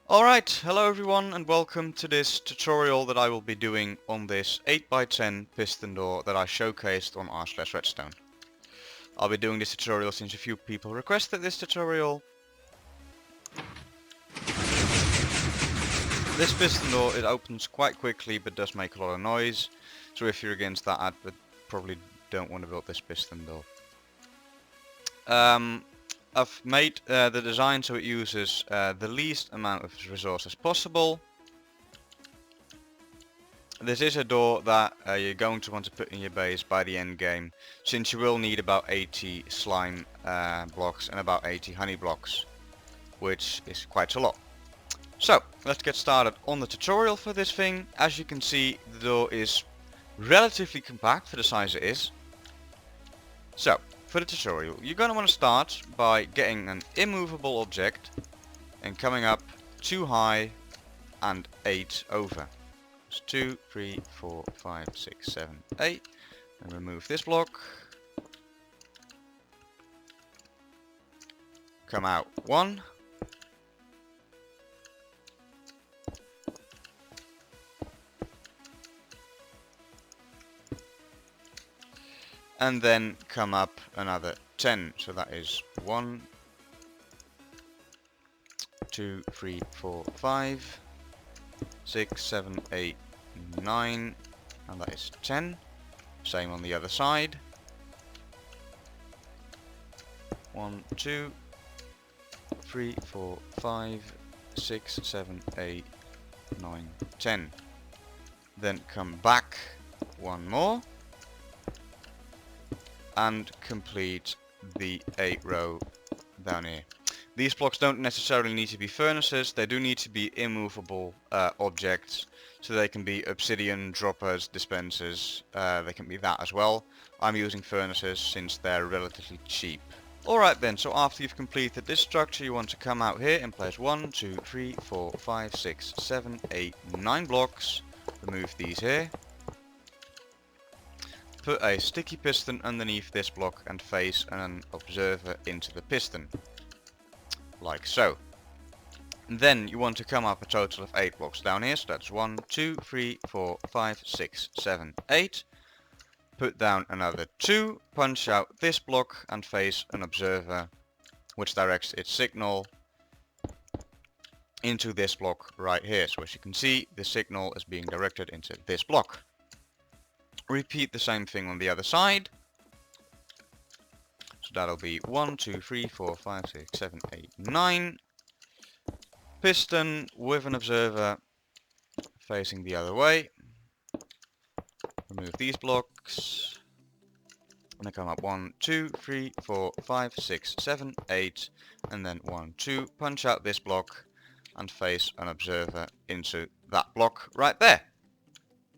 Alright, hello everyone and welcome to this tutorial that I will be doing on this 8x10 piston door that I showcased on r/redstone. I'll be doing this tutorial since a few people requested this tutorial. This piston door, it opens quite quickly but does make a lot of noise, so if you're against that I probably don't want to build this piston door. I've made the design so it uses the least amount of resources possible. This is a door that you're going to want to put in your base by the end game, since you will need about 80 slime blocks and about 80 honey blocks, which is quite a lot. So let's get started on the tutorial for this thing. As you can see, the door is relatively compact for the size it is. So for the tutorial, you're going to want to start by getting an immovable object and coming up 2 high and 8 over. That's 2, 3, 4, 5, 6, 7, 8. And remove this block. Come out 1. And then come up another 10. So that is 1, 2, 3, 4, 5, 6, 7, 8, 9, and that is 10. Same on the other side. 1, 2, 3, 4, 5, 6, 7, 8, 9, 10. Then come back one more and complete the 8 row down here. These blocks don't necessarily need to be furnaces, they do need to be immovable objects, so they can be obsidian, droppers, dispensers, they can be that as well. I'm using furnaces since they're relatively cheap. Alright then, so after you've completed this structure you want to come out here and place 1, 2, 3, 4, 5, 6, 7, 8, 9 blocks, remove these here. Put a sticky piston underneath this block and face an observer into the piston. Like so. And then you want to come up a total of 8 blocks down here, so that's 1, 2, 3, 4, 5, 6, 7, 8. Put down another 2, punch out this block and face an observer which directs its signal into this block right here. So as you can see, the signal is being directed into this block. Repeat the same thing on the other side. So that'll be 1, 2, 3, 4, 5, 6, 7, 8, 9. Piston with an observer facing the other way. Remove these blocks. And then come up 1, 2, 3, 4, 5, 6, 7, 8. And then 1, 2. Punch out this block and face an observer into that block right there.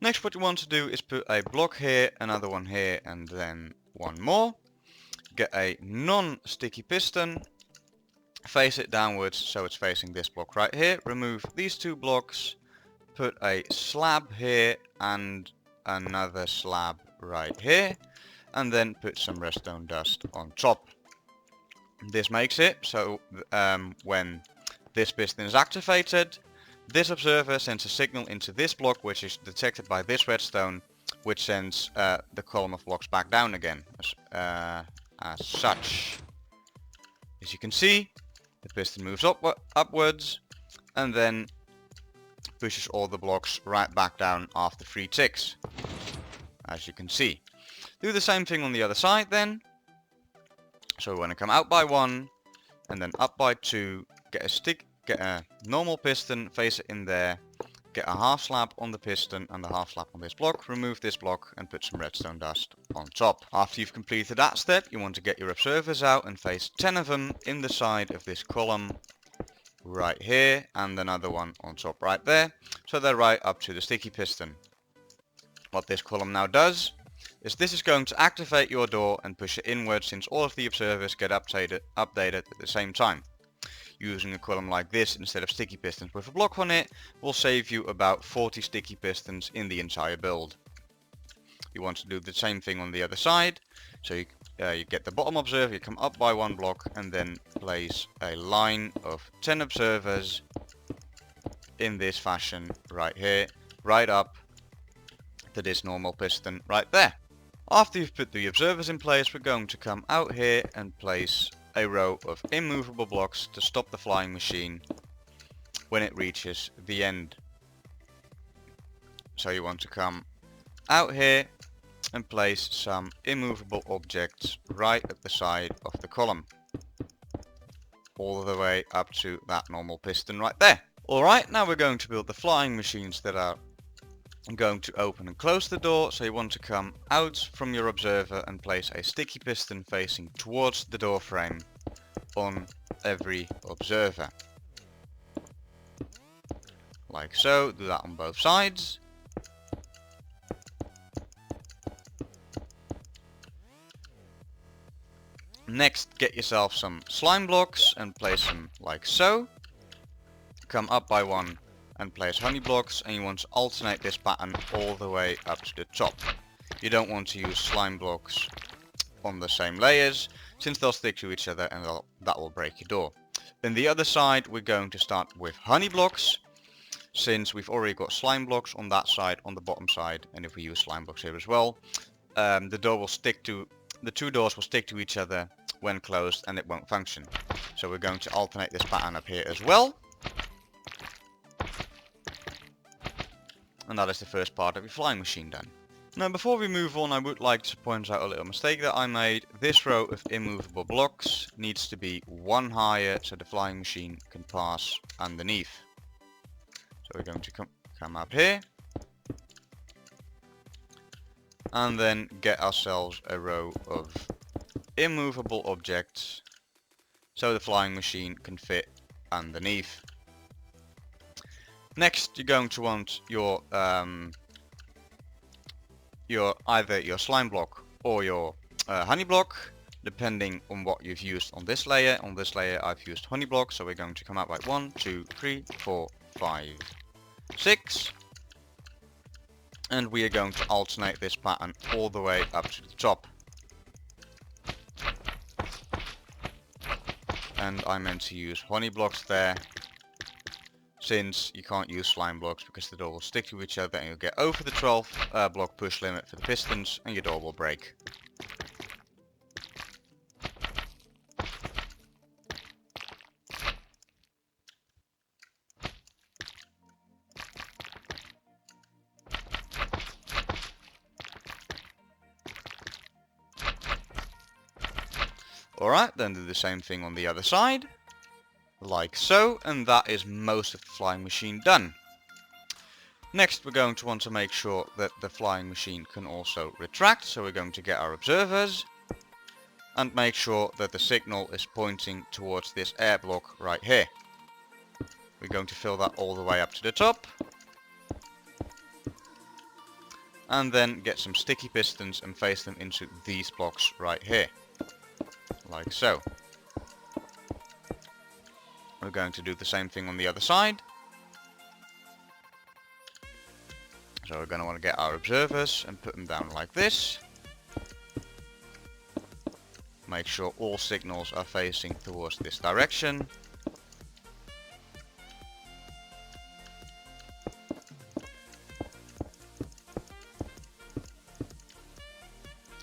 Next, what you want to do is put a block here, another one here, and then one more. Get a non-sticky piston, face it downwards so it's facing this block right here. Remove these 2 blocks, put a slab here and another slab right here, and then put some redstone dust on top. This makes it so when this piston is activated, this observer sends a signal into this block, which is detected by this redstone, which sends the column of blocks back down again, as such. As you can see, the piston moves upwards, and then pushes all the blocks right back down after 3 ticks, as you can see. Do the same thing on the other side then. So we want to come out by 1, and then up by 2, get a normal piston, face it in there, get a half slab on the piston and the half slab on this block, remove this block and put some redstone dust on top. After you've completed that step, you want to get your observers out and face 10 of them in the side of this column right here, and another one on top right there, so they're right up to the sticky piston. What this column now does is this is going to activate your door and push it inwards, since all of the observers get updated at the same time. Using a column like this instead of sticky pistons with a block on it will save you about 40 sticky pistons in the entire build. You want to do the same thing on the other side, so you get the bottom observer, you come up by 1 block and then place a line of 10 observers in this fashion right here, right up to this normal piston right there. After you've put the observers in place, we're going to come out here and place a row of immovable blocks to stop the flying machine when it reaches the end. So you want to come out here and place some immovable objects right at the side of the column, all the way up to that normal piston right there. Alright, now we're going to build the flying machines that are going to open and close the door. So you want to come out from your observer and place a sticky piston facing towards the door frame on every observer. Like so, do that on both sides. Next, get yourself some slime blocks and place them like so. Come up by one and place honey blocks, and you want to alternate this pattern all the way up to the top. You don't want to use slime blocks on the same layers, since they'll stick to each other and that will break your door. Then the other side, we're going to start with honey blocks, since we've already got slime blocks on that side, on the bottom side, and if we use slime blocks here as well, the two doors will stick to each other when closed and it won't function. So we're going to alternate this pattern up here as well. And that is the first part of your flying machine done. Now before we move on, I would like to point out a little mistake that I made. This row of immovable blocks needs to be one higher so the flying machine can pass underneath. So we're going to come up here and then get ourselves a row of immovable objects so the flying machine can fit underneath. Next, you're going to want your either your slime block or your honey block, depending on what you've used on this layer. On this layer I've used honey block, so we're going to come out like 1, 2, 3, 4, 5, 6. And we are going to alternate this pattern all the way up to the top. And I meant to use honey blocks there, since you can't use slime blocks because the door will stick to each other and you'll get over the 12 block push limit for the pistons and your door will break. Alright, then do the same thing on the other side. Like so, and that is most of the flying machine done. Next, we're going to want to make sure that the flying machine can also retract, so we're going to get our observers and make sure that the signal is pointing towards this air block right here. We're going to fill that all the way up to the top and then get some sticky pistons and face them into these blocks right here, like so. We're going to do the same thing on the other side. So we're going to want to get our observers and put them down like this. Make sure all signals are facing towards this direction.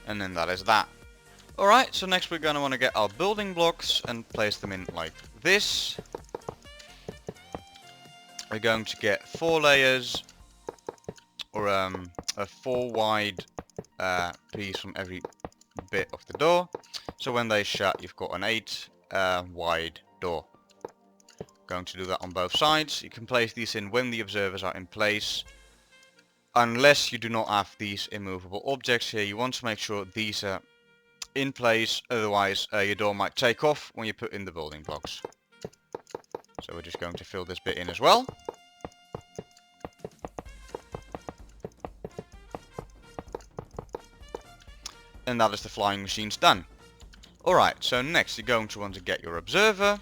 And then that is that. Alright, so next we're going to want to get our building blocks and place them in like this. We're going to get 4 layers, or a 4 wide piece from every bit of the door. So when they shut, you've got an 8 wide door. Going to do that on both sides. You can place these in when the observers are in place. Unless you do not have these immovable objects here, you want to make sure these are in place, otherwise your door might take off when you put in the building blocks. So we're just going to fill this bit in as well. And that is the flying machines done. Alright, so next you're going to want to get your observer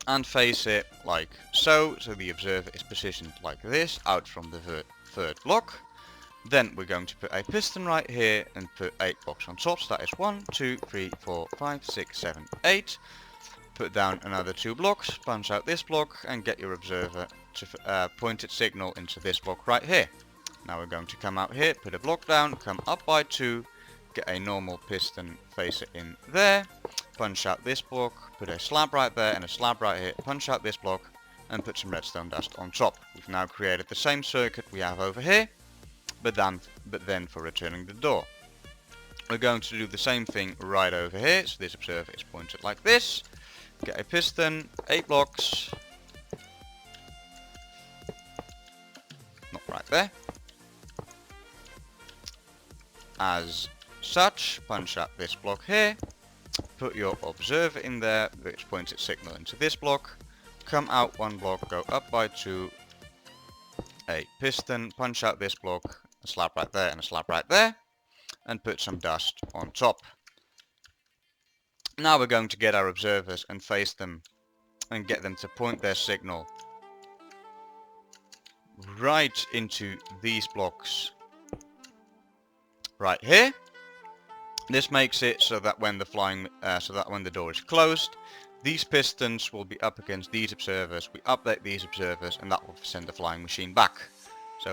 and face it like so. So the observer is positioned like this, out from the third block. Then we're going to put a piston right here and put 8 blocks on top. So that is 1, 2, 3, 4, 5, 6, 7, 8. put down another 2 blocks, punch out this block, and get your observer to point its signal into this block right here. Now we're going to come out here, put a block down, come up by 2, get a normal piston facer in there, punch out this block, put a slab right there and a slab right here, punch out this block, and put some redstone dust on top. We've now created the same circuit we have over here, but then for returning the door. We're going to do the same thing right over here, so this observer is pointed like this. Get a piston, 8 blocks, not right there. As such, punch out this block here, put your observer in there, which points its signal into this block, come out 1 block, go up by 2, a piston, punch out this block, a slab right there and a slab right there, and put some dust on top. Now we're going to get our observers and face them and get them to point their signal right into these blocks right here. This makes it so that when the door is closed, these pistons will be up against these observers. We update these observers, and that will send the flying machine back. So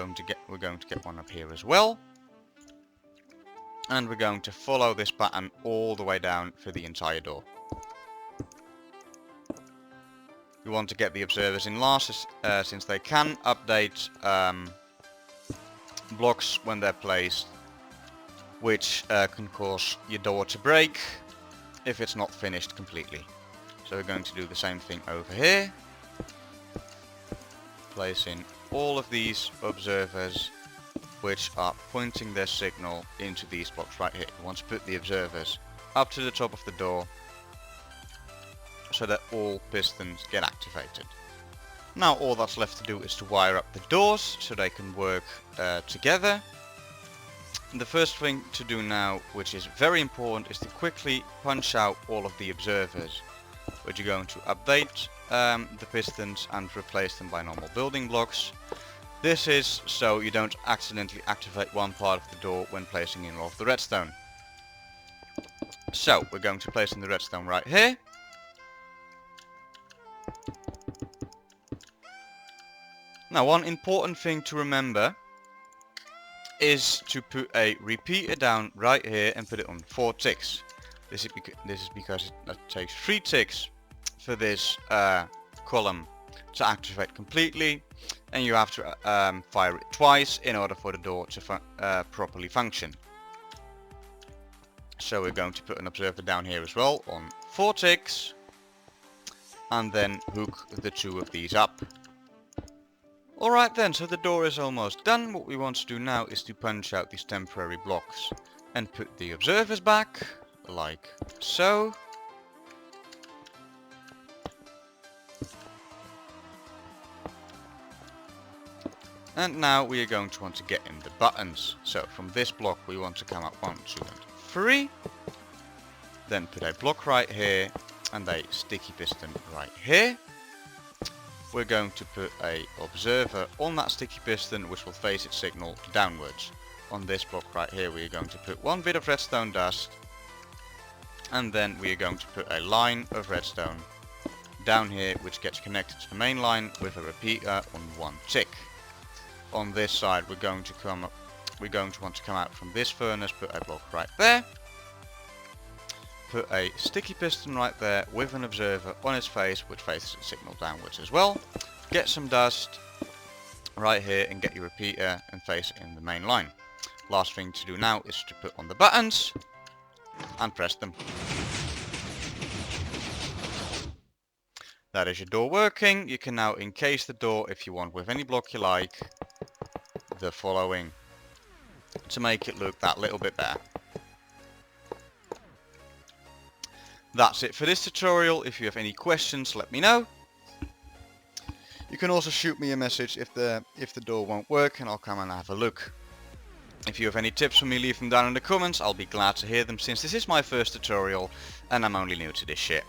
we're going to get one up here as well, and we're going to follow this pattern all the way down for the entire door. We want to get the observers in last, since they can update blocks when they're placed, which can cause your door to break if it's not finished completely. So we're going to do the same thing over here. Placing all of these observers which are pointing their signal into these blocks right here. We want to put the observers up to the top of the door so that all pistons get activated. Now all that's left to do is to wire up the doors so they can work together. The first thing to do now, which is very important, is to quickly punch out all of the observers, which you're going to update the pistons and replace them by normal building blocks. This is so you don't accidentally activate one part of the door when placing in all of the redstone. So we're going to place in the redstone right here. Now one important thing to remember is to put a repeater down right here and put it on 4 ticks. This is because it takes 3 ticks for this column to activate completely, and you have to fire it twice in order for the door to properly function. So we're going to put an observer down here as well on 4 ticks, and then hook the 2 of these up. Alright then, so the door is almost done. What we want to do now is to punch out these temporary blocks and put the observers back, like so. And now we are going to want to get in the buttons. So from this block we want to come up 1, 2 and 3. Then put a block right here and a sticky piston right here. We're going to put a observer on that sticky piston which will face its signal downwards. On this block right here we are going to put 1 bit of redstone dust, and then we are going to put a line of redstone down here which gets connected to the main line with a repeater on 1 tick. On this side we're going to want to come out from this furnace, put a block right there, put a sticky piston right there with an observer on its face which faces the signal downwards as well. Get some dust right here and get your repeater and face it in the main line. Last thing to do now is to put on the buttons and press them. That is your door working. You can now encase the door if you want with any block you like, the following, to make it look that little bit better. That's it for this tutorial. If you have any questions, let me know. You can also shoot me a message if the door won't work, and I'll come and have a look. If you have any tips for me, leave them down in the comments. I'll be glad to hear them, since this is my first tutorial and I'm only new to this shit.